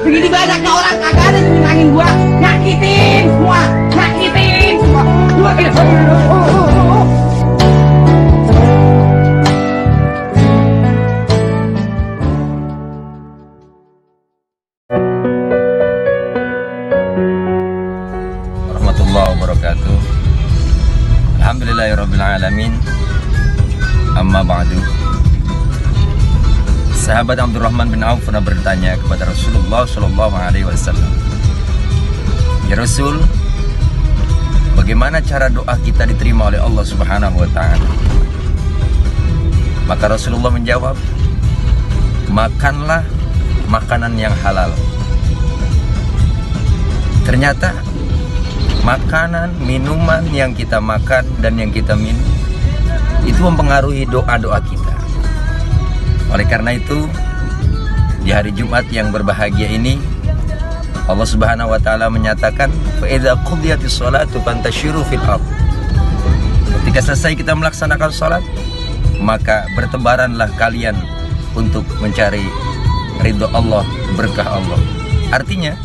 Begini banyaknya orang kagak ada yang nyenangin gua, nyakitin semua. Warahmatullahi wabarakatuh. Alhamdulillahirrabbilalamin. Amma ba'du. Sahabat Abdurrahman bin Auf pernah bertanya kepada Rasulullah SAW, "Ya Rasul, bagaimana cara doa kita diterima oleh Allah Subhanahu wa Ta'ala?" Maka Rasulullah menjawab, "Makanlah makanan yang halal." Ternyata makanan, minuman yang kita makan dan yang kita minum itu mempengaruhi doa-doa kita. Oleh karena itu, di hari Jumat yang berbahagia ini, Allah Subhanahu wa Ta'ala menyatakan, "Fa idza qudiyatis sholatu fantashiru fil ardh." Ketika selesai kita melaksanakan sholat, maka bertebaranlah kalian untuk mencari ridho Allah, berkah Allah. Artinya,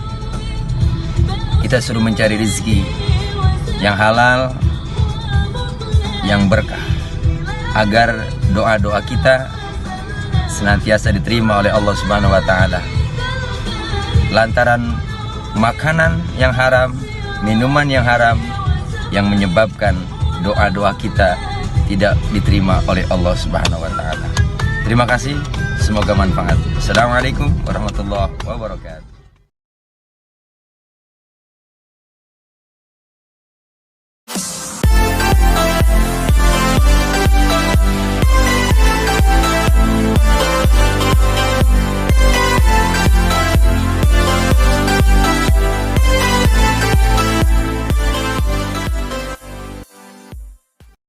kita suruh mencari rezeki yang halal, yang berkah, agar doa-doa kita senantiasa diterima oleh Allah Subhanahu wa Ta'ala. Lantaran makanan yang haram, minuman yang haram, yang menyebabkan doa-doa kita tidak diterima oleh Allah Subhanahu wa Ta'ala. Terima kasih, semoga manfaat. Assalamualaikum warahmatullahi wabarakatuh.